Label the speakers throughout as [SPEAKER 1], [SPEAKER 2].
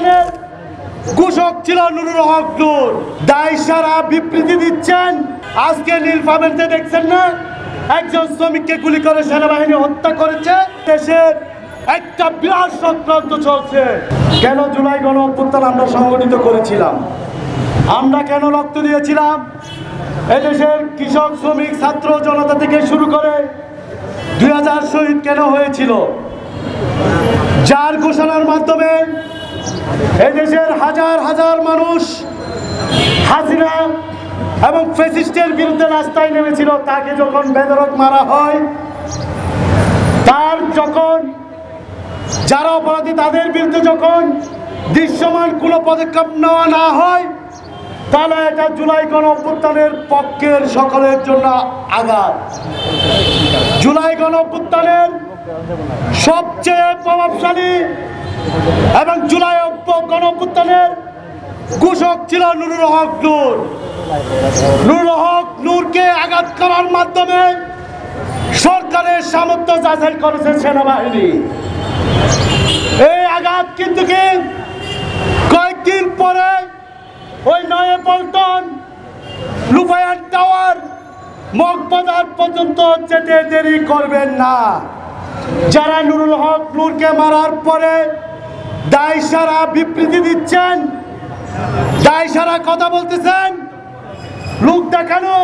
[SPEAKER 1] অভ্যুত্থানের ঘোষক ছিল নুরুল হক নূর। দায় সারা বিবৃতি দিচ্ছেন। আজকে নীলফামারীতে দেখছেন না, একজন শ্রমিককে গুলি করে সেনাবাহিনী হত্যা করেছে। দেশের একটা বিরাট চক্রান্ত চলছে। কেন জুলাই গণ অভ্যুত্থান আমরা সংগঠিত করেছিলাম? আমরা কেন রক্ত দিয়েছিলাম? এদেশের কৃষক, শ্রমিক, ছাত্র জনতা থেকে শুরু করে 2000 শহীদ কেন হয়েছিল? যার ঘোষণার মাধ্যমে এদেশের হাজার হাজার মানুষ হাসিনা এবং ফ্যাসিস্টের বিরুদ্ধে রাস্তায় নেমেছিল। তাকে যখন বেধড়ক মারা হয়, তার যখন যারা অপরাধী তাদের বিরুদ্ধে যখন দৃশ্যমান কোনো পদক্ষেপ নেওয়া না হয়, তাহলে এটা জুলাই গণ অভ্যুত্থানের পক্ষের সকলের জন্য আঘাত। জুলাই গণ অভ্যুত্থানের সবচেয়ে প্রভাবশালী এবং জুলাই গণ অভ্যুত্থানের ঘোষক ছিল নুরুল হক নূর। নুরুল হক নূরকে আঘাত করার মাধ্যমে সরকারের সামর্থ্য যাচাই করেছে সেনাবাহিনী। এই আঘাত কিন্তু কয়েকদিন পরে ওই নয়াপল্টন, লুফায়ান টাওয়ার, মগবাজার পর্যন্ত যেতে দেরি করবেন না। যারা নুরুল হক নূরকে মারার পরে দায় সারা বিবৃতি দিচ্ছেন, দায় সারা কথা বলতেছেন, লোক দেখানো,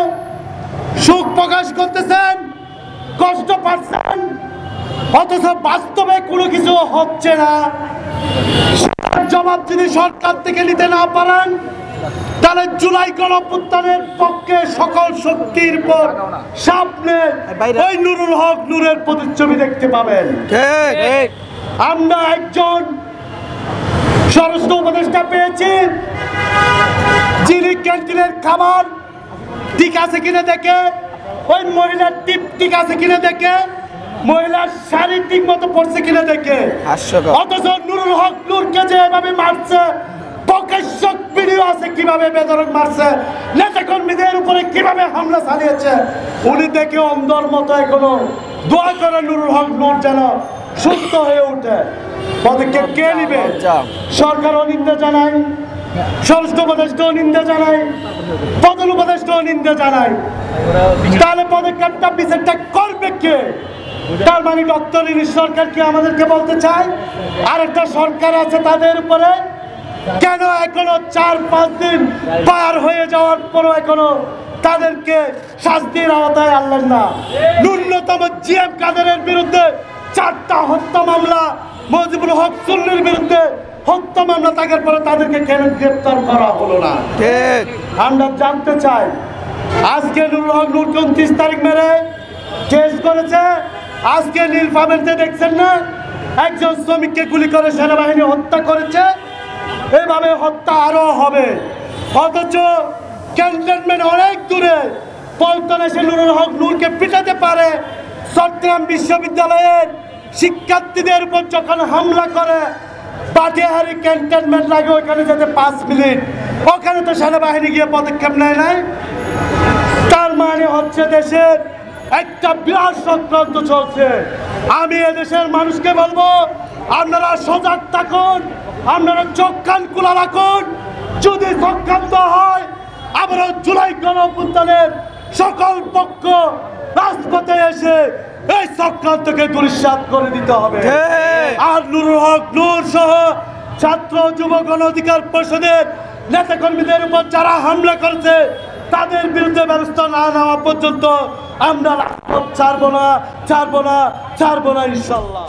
[SPEAKER 1] সুখ প্রকাশ করতেছেন, কষ্ট পাচ্ছেন, অথচ বাস্তবে কোনো কিছু হচ্ছে না। জবাব যদি সরকার থেকে নিতে না পারেন, তাহলে জুলাই গণ অভ্যুত্থানের পক্ষে সকল শক্তির পর সামনে ওই নুরুল হক নূরের প্রতিচ্ছবি দেখতে পাবেন। আমরা একজন স্বরাষ্ট্র উপদেষ্টা পেয়েছি, যিনি ক্যান্টিনের খাবার ঠিক আছে কিনা দেখে, ওই মহিলার টিপ ঠিক আছে কিনা দেখে, মহিলার শাড়ি ঠিক মতো পড়ছে কিনা দেখে। অথচ নুরুল হক নূরকে যে এভাবে মারছে, প্রকাশ্যক ভিডিও আছে কিভাবে বেধড়ক মারছে, নেতা কর্মীদের উপরে কিভাবে হামলা চালিয়েছে, উনি দেখে অন্ধর মতো এখনো দোয়া করে নুরুল হক নূর যেন সুস্থ হয়ে ওঠে। পদক্ষেপ কে নিবে? সরকারও নিন্দা জানায়, স্বরাষ্ট্র উপদেষ্টাও নিন্দা জানায়, প্রধান উপদেষ্টাও নিন্দা জানায়। তাহলে পদক্ষেপটা বিচারটা করবে কে? তার মানে ডক্টর ইউনূস সরকার কি আমাদেরকে বলতে চায় আরেকটা সরকার আছে তাদের উপরে? কেন এখনো 4-5 দিন পার হয়ে যাওয়ার পরও এখনো তাদেরকে শাস্তির আওতায় আনলেন না? ন্যূনতম জিএম কাদেরের বিরুদ্ধে 4টা হত্যা মামলা, মজিবুল হক চুন্নির বিরুদ্ধে হত্যা মামলা থাকার পরে তাদেরকে কেন গ্রেপ্তার করা হলো না? আমরা জানতে চাই। আজকে নুরুল হক নূরকে 29 তারিখ মেরে কেস করেছে। আজকে নীলফামারীতে দেখছেন না, একজন শ্রমিককে গুলি করে সেনাবাহিনী হত্যা করেছে। এভাবে হত্যা আরো হবে। অথচ ক্যান্টনমেন্ট অনেক দূরে, পল্টনে সে নুরুল হক নূরকে পিটাতে পারে। চট্টগ্রাম বিশ্ববিদ্যালয়ের শিক্ষার্থীদের উপর যখন হামলা করে, পাটিয়াহারি ক্যান্টনমেন্ট লাগে ওইখানে যেতে 5 মিনিট, ওখানে তো সেনাবাহিনী গিয়ে পদক্ষেপ নেয় নাই। তার মানে হচ্ছে দেশের একটা বিরাট চক্রান্ত চলছে। আমি এদেশের মানুষকে বলবো, আপনারা সজাগ থাকুন, আপনারা চোখ কান খোলা রাখুন। যদি চক্রান্ত হয়, আমরা জুলাই গণ অভ্যুত্থানের সকল পক্ষ রাজপথে এসে এই চক্রান্তকে দুলিশ্বাত করে দিতে হবে। আর নুরুল হক নূর সহ ছাত্র যুব গণ অধিকার পরিষদের নেতাকর্মীদের উপর যারা হামলা করেছে, তাদের বিরুদ্ধে ব্যবস্থা না নেওয়া পর্যন্ত আমরা ছাড়বো না, ইনশাল্লাহ।